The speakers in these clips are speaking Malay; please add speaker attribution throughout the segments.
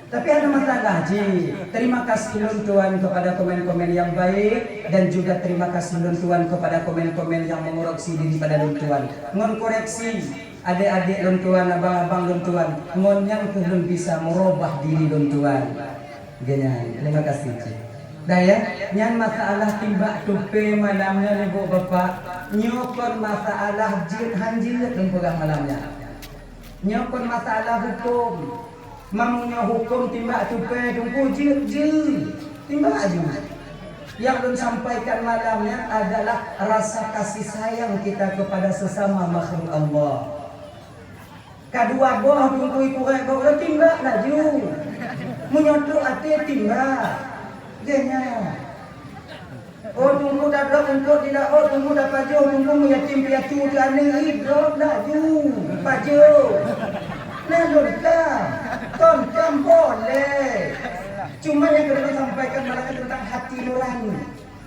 Speaker 1: Tapi ada masalah Ji. Terima kasih Nun Tuan kepada komen-komen yang baik, dan juga terima kasih Nun Tuan kepada komen-komen yang mengoreksi diri pada Nun Tuan. Ngon koreksi adik-adik Nun Tuan, abang-abang Nun Tuan, ngon yang belum bisa merubah diri Nun Tuan. Gini, terima kasih Ji. Dah ya, yang masalah timbak tupe malamnya ni bu bapak, nyokon masalah jin hanjil dan pegang malamnya. Nyokon masalah hukum. Mamunya hukum timbak tupe tunggu je timbak aja. Yang belum sampaikan malamnya adalah rasa kasih sayang kita kepada sesama makhluk Allah. Kedua boh tunggu ikurek kau timbak laju. Menyotok hati timbak. Genya. Oh tunggu dapat untuk tidak oh tunggu dapat jauh tunggu yatim piatu kerana hidup laju. Paju. Nah lurkam. Tonton boleh. Cuma yang kedua sampaikan malah tentang hati nurani.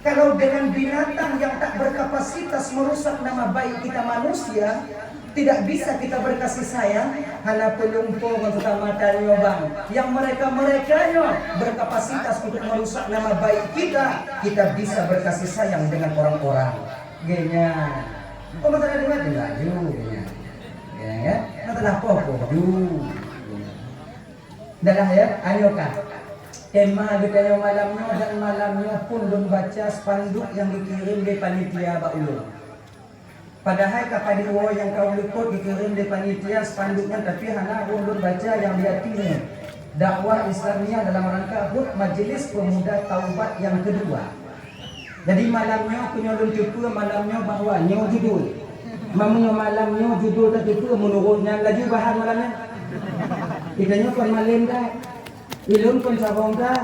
Speaker 1: Kalau dengan binatang yang tak berkapasitas merusak nama baik kita manusia, tidak bisa kita berkasih sayang. Hana pelumpur utama bang. Yang mereka berkapasitas untuk merusak nama baik kita bisa berkasih sayang dengan orang-orang. Genya. Oh masalah dengan tidak juga. Ya, masalah apa? Dah ya, ayo kan. Tema kita malamnya dan malamnya pun belum baca spanduk yang dikirim dari panitia Baulun. Padahal kapal dua yang kau luput dikirim dari panitia spanduknya, tapi hana belum baca yang diartinya. Dakwah Islamiyah dalam rangka HUT Majelis Pemuda Taubat yang kedua. Jadi malamnya punya belum cukup malamnya bahawa nyo judul. Mamunya malamnya judul tak cukup menurunnya lagi bahan malamnya. Kitanya kon malim dah. Ilum kon sabong dah.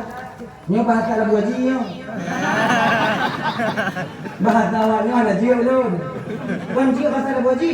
Speaker 1: Nyo bahasa Labu Haji nyo. Bahasa awaknya ada jiu ulun. Wan jiu bahasa Labu Haji.